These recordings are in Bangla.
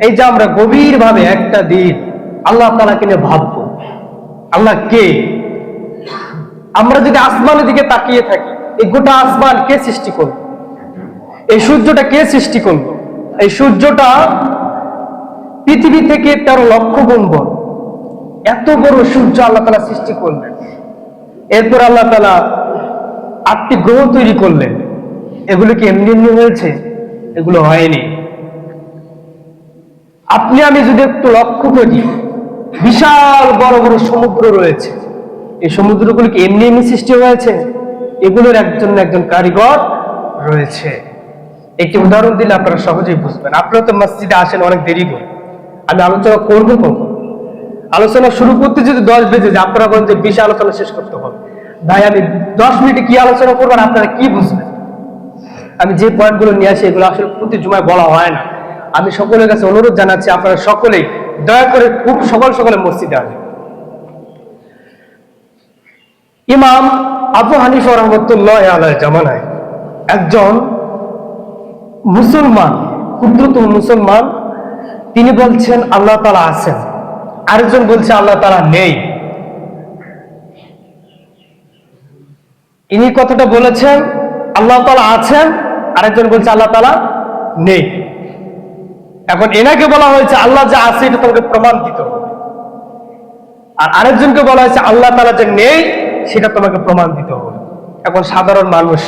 এই যে আমরা গভীর ভাবে একটা দিন আল্লাহ তাআলাকে নিয়ে ভাববো, আল্লাহ কে? আমরা যদি আসমানের দিকে তাকিয়ে থাকি, এই গোটা আসমান কে সৃষ্টি করলো? এই সূর্যটা কে সৃষ্টি করলো? এই সূর্যটা পৃথিবী থেকে 13 লক্ষ গুণ বড়। এত বড় সূর্য আল্লাহ তাআলা সৃষ্টি করলেন। এরপর আল্লাহ তাআলা 8টি গ্রহ তৈরি করলেন। এগুলো কি এমনি এমনি হয়েছে? এগুলো হয়নি। আপনি আমি যদি একটু লক্ষ্য করি, বিশাল বড় বড় সমুদ্র রয়েছে। এই সমুদ্রগুলো কি এমনি এমনি সৃষ্টি হয়েছে? এগুলোর একজন একজন কারিগর রয়েছে। একটি উদাহরণ দিলে আপনারা সহজেই বুঝবেন। আপনারা তো মসজিদে আসেন অনেক দেরি করে, আমি আলোচনা করবো কখন? আলোচনা শুরু করতে যদি 10 বেজে যায়, আপনারা বলেন যে 20 আলোচনা শেষ করতে হবে। ভাই, আমি 10 মিনিটে কি আলোচনা করবো আর আপনারা কি বুঝবেন? আমি যে পয়েন্টগুলো নিয়ে আসি এগুলো আসলে প্রতি জুমায় বলা হয় না। আমি সকলের কাছে অনুরোধ জানাচ্ছি, আপনারা সকলেই দয়া করে খুব সকাল সকালে মসজিদে আসেন। ইমাম আবু হানিফা রাহমাতুল্লাহি আলাইহির জামানায় একজন মুসলমান, ক্ষুদ্রতম মুসলমান, তিনি বলছেন আল্লাহ তাআলা আছেন, আরেকজন বলছে আল্লাহ তাআলা নেই। ইনি কথাটা বলেছেন আল্লাহ তাআলা আছেন, আরেকজন বলছে আল্লাহ তাআলা নেই। এখন এনাকে বলা হয়েছে আল্লাহ যে আছে এটা তোমাকে প্রমাণ দিতে হবে, আর আরেকজনকে বলা হয়েছে আল্লাহ তাআলা যে নেই সেটা তোমাকে প্রমাণ দিতে হবে। এখন সাধারণ মানুষ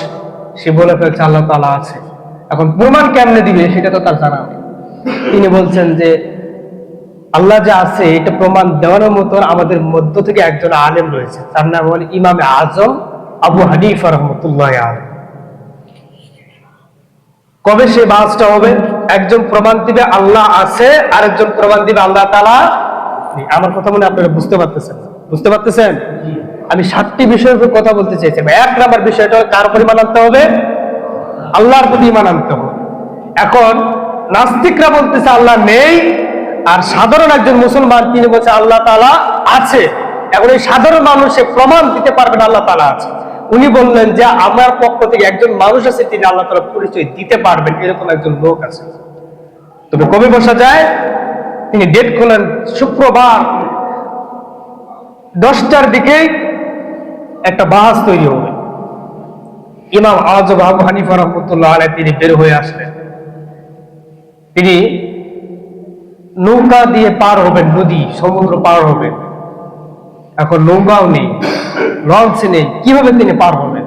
সে বলে ফেলছে আল্লাহ তাআলা আছে, এখন প্রমাণ কেমনে দিবে সেটা তো তার জানা নেই। তিনি বলছেন যে আল্লাহ যে আছে এটা প্রমাণ দেওয়ার মতো আমাদের মধ্য থেকে একজন আলেম রয়েছে, তার নাম হল ইমামে আজম আবু হানিফা রাহমাতুল্লাহি আলাইহি। কবে সে বাসটা হবে? একজন প্রমাণ দিবে আল্লাহ আছে, আরেকজন প্রমাণ দিবে আল্লাহ তাআলা নেই। আমার কথা মনে আপনারা বুঝতে পারতেছেন? বুঝতে পারতেছেন? আমি 7টি বিষয়ের উপর কথা বলতে চাইছি। 1 নম্বর বিষয়টা কার উপর ঈমান আনতে হবে? আল্লাহর প্রতি ঈমান আনতে হবে। এখন নাস্তিকরা বলতেছে আল্লাহ নেই, আর সাধারণ একজন মুসলমান তিনি বলছে আল্লাহ তাআলা আছে। এখন এই সাধারণ মানুষে প্রমাণ দিতে পারবেন আল্লাহ তাআলা আছে। উনি বললেন যে আমার পক্ষ থেকে একজন মানুষ আছে, তিনি আল্লাহ তাআলার পরিচয় দিতে পারবেন, এরকম একজন লোক আছে। তবে কবে বসা যায়? তিনি ডেট করলেন শুক্রবার 10টার দিকে একটা বাহাস তৈরি হবে। ইমাম আজম আবু হানিফা রাহমাতুল্লাহি আলাইহি তিনি বের হয়ে আসলেন। তিনি নৌকা দিয়ে পার হবেন, নদী সমুদ্র পার হবেন। এখন নৌকাও নেই, লঞ্চ নেই, কিভাবে তিনি পার হবেন?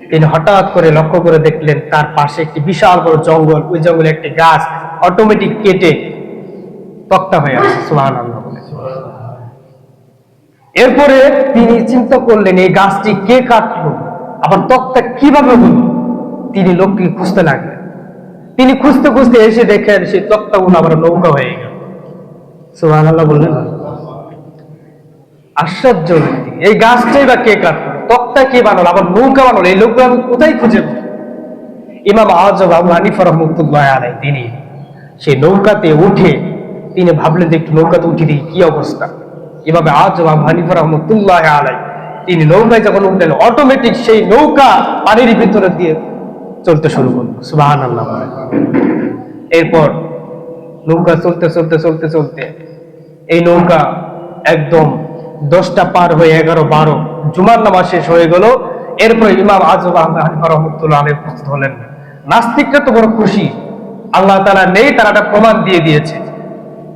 তিনি হঠাৎ করে লক্ষ্য করে দেখলেন তার পাশে একটি বিশাল বড় জঙ্গল, ওই জঙ্গলে একটি গাছ অটোমেটিক কেটে তক্তা হয়ে আছে। সুবহানাল্লাহ বলে। এরপরে তিনি চিন্তা করলেন এই গাছটি কে কাটলো, আবার তক্তা কিভাবে হলো? তিনি লোককে খুঁজতে লাগলেন। তিনি খুঁজতে খুঁজতে এসে দেখেন সেই তক্তাগুলো আবার নৌকা হয়ে গেল। সুবহানাল্লাহ বললেন। আশ্চর্য ব্যক্তি, এই গাছটাই বা কে কাটলো, তক্তা কে বানালো, আবার নৌকা বানালো, এই লোকগুলো আমি কোথায় খুঁজে পাবো? ইমাম আজম আবু হানিফা রাহমাতুল্লাহি আলাইহি তিনি সেই নৌকাতে উঠে তিনি ভাবলেন যে একটু নৌকাতে উঠে দেখি কি অবস্থা। এভাবে আজম আবু হানিফা রাহমাতুল্লাহি আলাইহি তিনি নৌকায় যখন উঠলেন, অটোমেটিক সেই নৌকা পানির ভিতরে দিয়ে চলতে শুরু করলো। সুবহানাল্লাহ। এরপর নৌকা চলতে চলতে চলতে চলতে এই নৌকা একদম 10টা পার হয়ে 11, 12 জুমার নামাজ শেষ হয়ে গেল। এরপর ইমাম আজম আবু হানিফা রাহমাতুল্লাহি আলাইহি উপস্থিত হলেন। নাস্তিকরা তো বড় খুশি, আল্লাহ তাআলা নেই, তারা একটা প্রমাণ দিয়ে দিয়েছে।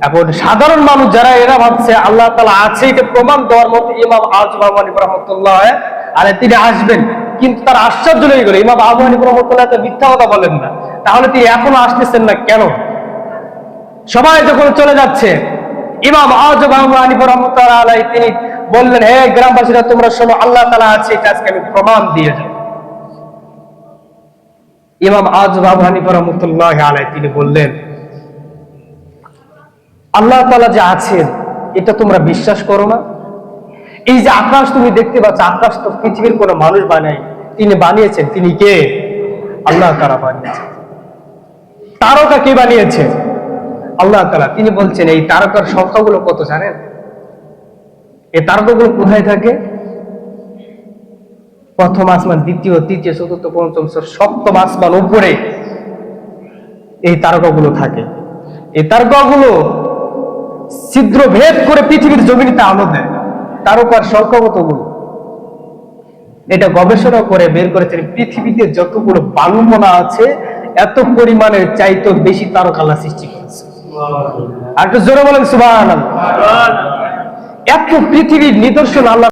এখন সাধারণ মানুষ যারা, এরা ভাবছে আল্লাহ তাআলা আছে, এটা প্রমাণ দেওয়ার মতো ইমাম আজম আবু হানিফা রাহমাতুল্লাহি আলাইহি তিনি আসবেন। কিন্তু তার আশ্চর্য লেগে গেল, ইমাম আবু হানিফা রাহমাতুল্লাহি আলাইহি মিথ্যা কথা বলেন না, তাহলে তিনি এখনো আসতেছেন না কেন? সবাই যখন চলে যাচ্ছে, ইমাম আজম আবু হানিফা রাহমাতুল্লাহি আলাইহি তিনি বললেন, হে গ্রামবাসীরা তোমরা শোনো, আল্লাহ তাআলা আছে, এটা আজকে আমি প্রমাণ দিয়ে যাব। ইমাম আজম আবু হানিফা রাহমাতুল্লাহি আলাইহি তিনি বললেন, আল্লাহ তাআলা যে আছেন এটা তোমরা বিশ্বাস করো না? এই যে আকাশ তুমি দেখতে পাচ্ছ, আকাশ তো পৃথিবীর কোনো মানুষ বানায়, তিনি বানিয়েছেন। তিনি কে? আল্লাহ তাআলা বানিয়েছেন। তারকা কে বানিয়েছে? আল্লাহ তাআলা। তিনি বলছেন এই তারকার সংখ্যাগুলো কত জানেন? এই তারকাগুলো কোথায় থাকে? প্রথম আসমান, দ্বিতীয়, তৃতীয়, চতুর্থ, পঞ্চম, ষষ্ঠ, সপ্তম আসমান উপরে এই তারকাগুলো থাকে। এই তারকাগুলো ছিদ্র ভেদ করে পৃথিবীর জমিনিতে আলো দেয়। তারকার সংখ্যা কতগুলো, এটা গবেষণা করে বের করেছেন পৃথিবীতে যতগুলো বালুকণা আছে এত পরিমাণের চাইতে বেশি তারকা আল্লাহ সৃষ্টি করেছে। আর একটু জোরে বলেন সুবহানাল্লাহ। এত পৃথিবীর নিদর্শন আল্লাহ